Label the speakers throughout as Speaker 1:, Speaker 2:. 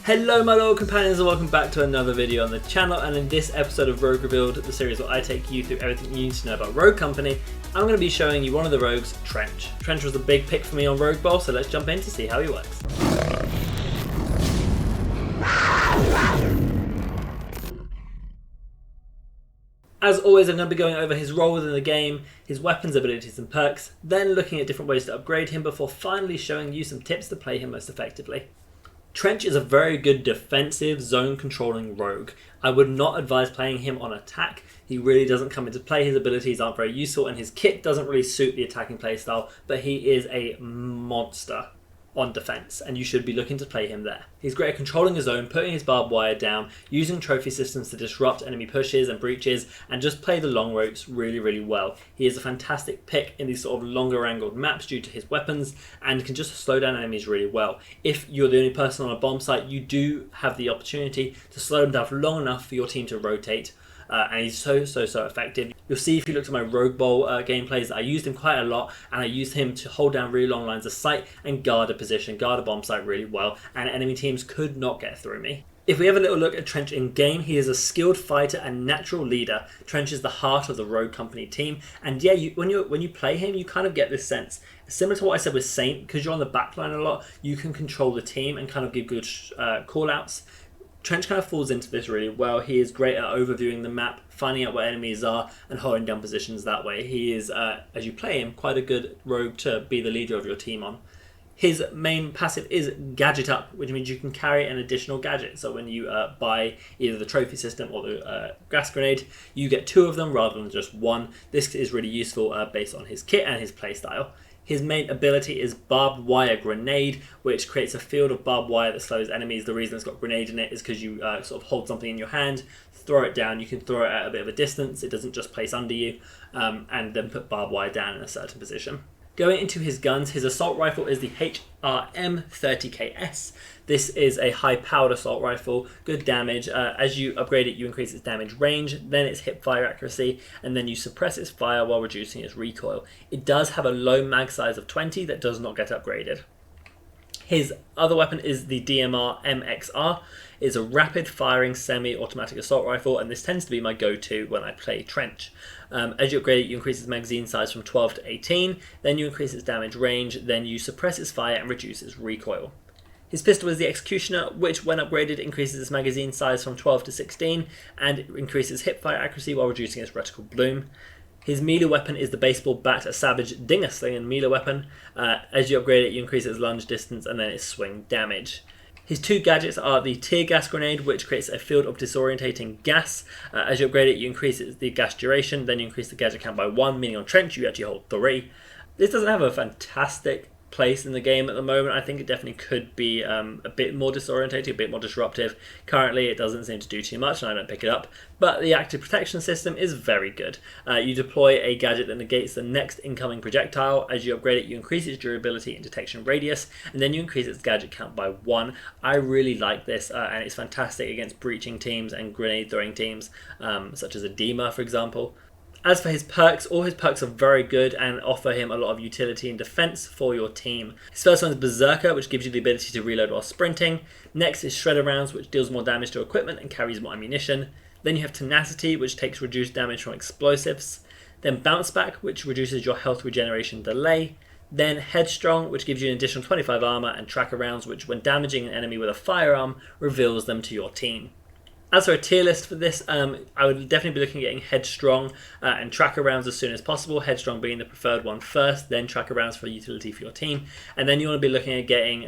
Speaker 1: Hello my loyal companions and welcome back to another video on the channel, and in this episode of Rogue Revealed, the series where I take you through everything you need to know about Rogue Company, I'm going to be showing you one of the rogues, Trench. Trench was a big pick for me on Rogue Bowl, so let's jump in to see how he works. As always, I'm going to be going over his role within the game, his weapons, abilities and perks, then looking at different ways to upgrade him before finally showing you some tips to play him most effectively. Trench is a very good defensive, zone-controlling rogue. I would not advise playing him on attack. He really doesn't come into play, his abilities aren't very useful, and his kit doesn't really suit the attacking playstyle, but he is a monster on defense, and you should be looking to play him there. He's great at controlling his zone, putting his barbed wire down, using trophy systems to disrupt enemy pushes and breaches, and just play the long ropes really well. He is a fantastic pick in these sort of longer angled maps due to his weapons, and can just slow down enemies really well. If you're the only person on a bomb site, you do have the opportunity to slow them down for long enough for your team to rotate. And he's so effective. You'll see if you look at my Rogue Bowl gameplays that I used him quite a lot, and I used him to hold down really long lines of sight and guard a position, guard a bomb site really well, and enemy teams could not get through me. If we have a little look at Trench in game, he is a skilled fighter and natural leader. Trench is the heart of the Rogue Company team, and yeah, when you play him, you kind of get this sense. Similar to what I said with Saint, because you're on the backline a lot, you can control the team and kind of give good call-outs. Trench kind of falls into this really well. He is great at overviewing the map, finding out where enemies are, and holding down positions that way. He is, as you play him, quite a good rogue to be the leader of your team on. His main passive is Gadget Up, which means you can carry an additional gadget. So when you buy either the trophy system or the gas grenade, you get two of them rather than just one. This is really useful based on his kit and his playstyle. His main ability is Barbed Wire Grenade, which creates a field of barbed wire that slows enemies. The reason it's got grenade in it is because you sort of hold something in your hand, throw it down. You can throw it at a bit of a distance. It doesn't just place under you, and then put barbed wire down in a certain position. Going into his guns, his assault rifle is the HRM 30KS. This is a high-powered assault rifle, good damage. As you upgrade it, you increase its damage range, then its hip-fire accuracy, and then you suppress its fire while reducing its recoil. It does have a low mag size of 20 that does not get upgraded. His other weapon is the DMR MXR. It's a rapid-firing semi-automatic assault rifle, and this tends to be my go-to when I play Trench. As you upgrade it, you increase its magazine size from 12 to 18, then you increase its damage range, then you suppress its fire and reduce its recoil. His pistol is the Executioner, which when upgraded increases its magazine size from 12 to 16 and increases hipfire accuracy while reducing its reticle bloom. His melee weapon is the baseball bat, a savage dinger slinging melee weapon. As you upgrade it, you increase its lunge distance and then its swing damage. His two gadgets are the Tear Gas Grenade, which creates a field of disorientating gas. As you upgrade it, you increase the gas duration, then you increase the gadget count by 1, meaning on Trench you actually hold 3. This doesn't have a fantastic place in the game at the moment. I think it definitely could be a bit more disorientating, a bit more disruptive. Currently it doesn't seem to do too much and I don't pick it up, but the active protection system is very good. You deploy a gadget that negates the next incoming projectile. As you upgrade it, you increase its durability and detection radius, and then you increase its gadget count by 1. I really like this, and it's fantastic against breaching teams and grenade throwing teams, such as a Dema for example. As for his perks, all his perks are very good and offer him a lot of utility and defense for your team. His first one is Berserker, which gives you the ability to reload while sprinting. Next is Shredder Rounds, which deals more damage to equipment and carries more ammunition. Then you have Tenacity, which takes reduced damage from explosives. Then Bounce Back, which reduces your health regeneration delay. Then Headstrong, which gives you an additional 25 armor, and Tracker Rounds, which when damaging an enemy with a firearm, reveals them to your team. As for a tier list for this, I would definitely be looking at getting Headstrong and Tracker Rounds as soon as possible. Headstrong being the preferred one first, then Tracker Rounds for utility for your team. And then you want to be looking at getting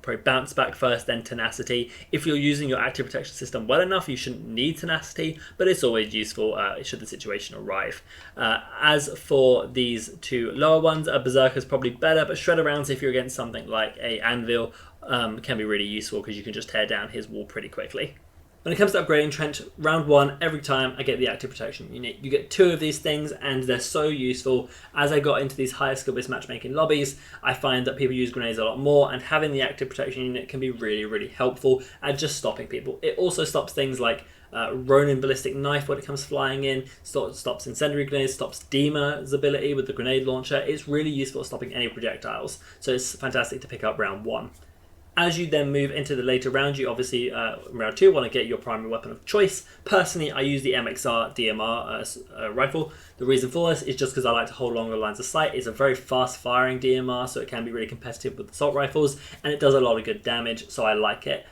Speaker 1: probably Bounce Back first, then Tenacity. If you're using your active protection system well enough, you shouldn't need Tenacity, but it's always useful should the situation arrive. As for these two lower ones, Berserker is probably better, but Shredder Rounds, if you're against something like a Anvil, can be really useful because you can just tear down his wall pretty quickly. When it comes to upgrading Trench, round 1, every time I get the active protection unit. You get 2 of these things and they're so useful. As I got into these higher skill-based matchmaking lobbies, I find that people use grenades a lot more, and having the active protection unit can be really helpful at just stopping people. It also stops things like Ronin Ballistic Knife when it comes flying in, stops incendiary grenades, stops Dema's ability with the grenade launcher. It's really useful at stopping any projectiles, so it's fantastic to pick up round 1. As you then move into the later rounds, you obviously, in round 2, want to get your primary weapon of choice. Personally, I use the MXR DMR rifle. The reason for this is just because I like to hold longer lines of sight. It's a very fast-firing DMR, so it can be really competitive with assault rifles, and it does a lot of good damage, so I like it.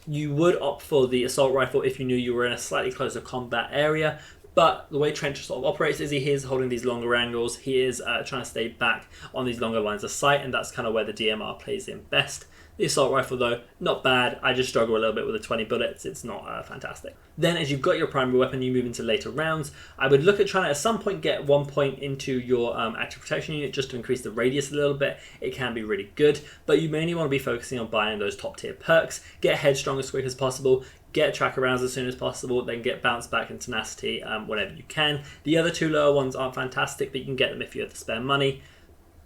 Speaker 1: You would opt for the assault rifle if you knew you were in a slightly closer combat area, but the way Trench sort of operates is he is holding these longer angles. He is trying to stay back on these longer lines of sight, and that's kind of where the DMR plays in best. The assault rifle, though, not bad. I just struggle a little bit with the 20 bullets. It's not fantastic. Then, as you've got your primary weapon, you move into later rounds. I would look at trying to, at some point, get 1 point into your active protection unit just to increase the radius a little bit. It can be really good, but you mainly want to be focusing on buying those top-tier perks. Get Headstrong as quick as possible. Get tracker rounds as soon as possible, then get bounce back and tenacity whenever you can. The other 2 lower ones aren't fantastic, but you can get them if you have the spare money.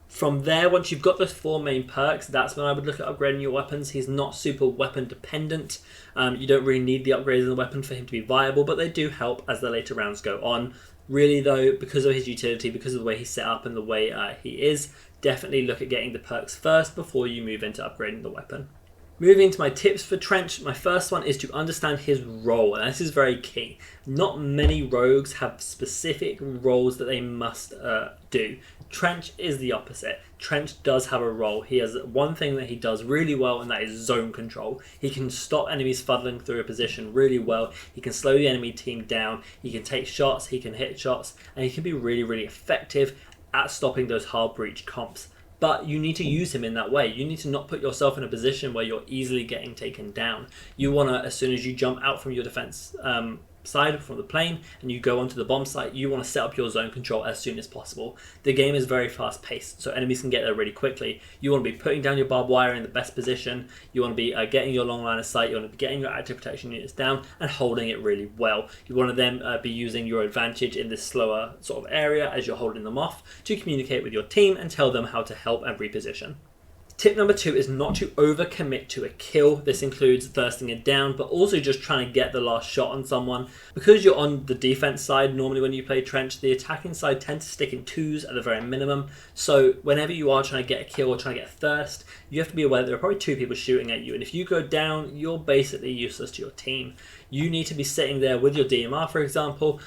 Speaker 1: From there, once you've got those 4 main perks, that's when I would look at upgrading your weapons. He's not super weapon dependent. You don't really need the upgrades in the weapon for him to be viable, but they do help as the later rounds go on. Really though, because of his utility, because of the way he's set up and the way he is, definitely look at getting the perks first before you move into upgrading the weapon. Moving to my tips for Trench, my first one is to understand his role, and this is very key. Not many rogues have specific roles that they must do. Trench is the opposite. Trench does have a role. He has one thing that he does really well, and that is zone control. He can stop enemies fuddling through a position really well. He can slow the enemy team down. He can take shots, he can hit shots, and he can be really, really effective at stopping those hard breach comps. But you need to use him in that way. You need to not put yourself in a position where you're easily getting taken down. You want to, as soon as you jump out from your defense side from the plane and you go onto the bomb site, you want to set up your zone control as soon as possible. The game is very fast paced, so enemies can get there really quickly. You want to be putting down your barbed wire in the best position. You want to be getting your long line of sight. You want to be getting your active protection units down and holding it really well. You want to then be using your advantage in this slower sort of area as you're holding them off to communicate with your team and tell them how to help and reposition. Tip number 2 is not to overcommit to a kill. This includes thirsting it down, but also just trying to get the last shot on someone. Because you're on the defense side, normally when you play Trench, the attacking side tends to stick in 2s at the very minimum. So whenever you are trying to get a kill or trying to get a thirst, you have to be aware that there are probably 2 people shooting at you. And if you go down, you're basically useless to your team. You need to be sitting there with your DMR, for example,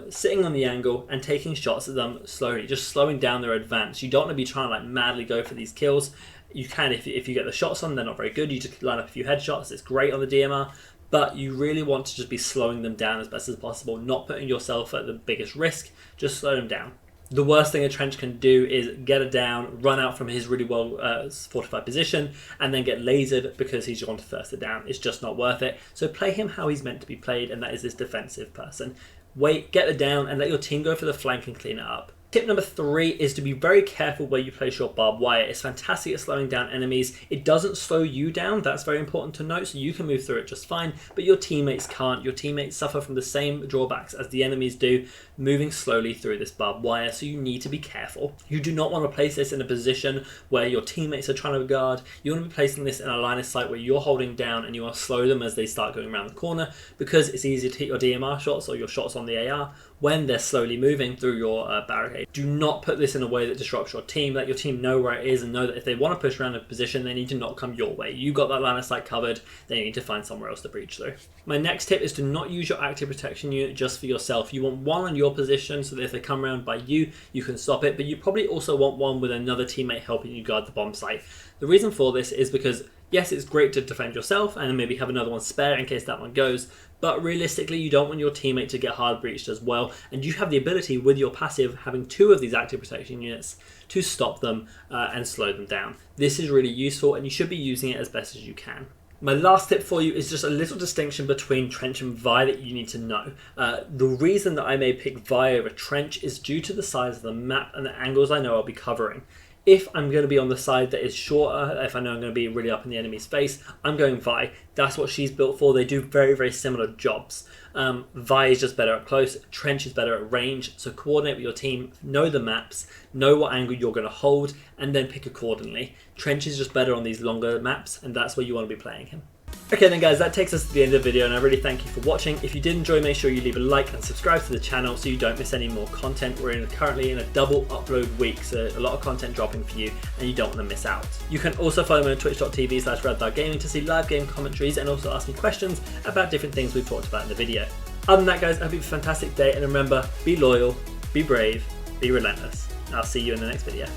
Speaker 1: sitting on the angle and taking shots at them slowly, just slowing down their advance. You don't want to be trying to like madly go for these kills. You can if you get the shots on, they're not very good. You just line up a few headshots, it's great on the DMR, but you really want to just be slowing them down as best as possible, not putting yourself at the biggest risk, just slow them down. The worst thing a Trench can do is get it down, run out from his really well fortified position, and then get lasered because he's gone to thirst it down. It's just not worth it. So play him how he's meant to be played, and that is this defensive person. Wait, get it down, and let your team go for the flank and clean it up. Tip number 3 is to be very careful where you place your barbed wire. It's fantastic at slowing down enemies. It doesn't slow you down, that's very important to note, so you can move through it just fine, but your teammates can't. Your teammates suffer from the same drawbacks as the enemies do, moving slowly through this barbed wire, so you need to be careful. You do not want to place this in a position where your teammates are trying to guard. You want to be placing this in a line of sight where you're holding down and you want to slow them as they start going around the corner, because it's easier to hit your DMR shots or your shots on the AR when they're slowly moving through your barricade. Do not put this in a way that disrupts your team. Let your team know where it is and know that if they want to push around a position, they need to not come your way. You got that line of sight covered, then you need to find somewhere else to breach through. My next tip is to not use your active protection unit just for yourself. You want one on your position so that if they come around by you, you can stop it, but you probably also want one with another teammate helping you guard the bomb site. The reason for this is because yes, it's great to defend yourself and maybe have another one spare in case that one goes, but realistically you don't want your teammate to get hard breached as well, and you have the ability with your passive having 2 of these active protection units to stop them and slow them down. This is really useful and you should be using it as best as you can. My last tip for you is just a little distinction between Trench and Vi that you need to know. The reason that I may pick Vi over Trench is due to the size of the map and the angles I know I'll be covering. If I'm going to be on the side that is shorter, if I know I'm going to be really up in the enemy's face, I'm going Vi. That's what she's built for. They do very, very similar jobs. Vi is just better up close. Trench is better at range. So coordinate with your team, know the maps, know what angle you're going to hold, and then pick accordingly. Trench is just better on these longer maps, and that's where you want to be playing him. Okay then guys, that takes us to the end of the video and I really thank you for watching. If you did enjoy, make sure you leave a like and subscribe to the channel so you don't miss any more content. We're currently in a double upload week, so a lot of content dropping for you and you don't want to miss out. You can also follow me on twitch.tv/RedDarkGaming to see live game commentaries and also ask me questions about different things we've talked about in the video. Other than that guys, I hope you have a fantastic day and remember, be loyal, be brave, be relentless. I'll see you in the next video.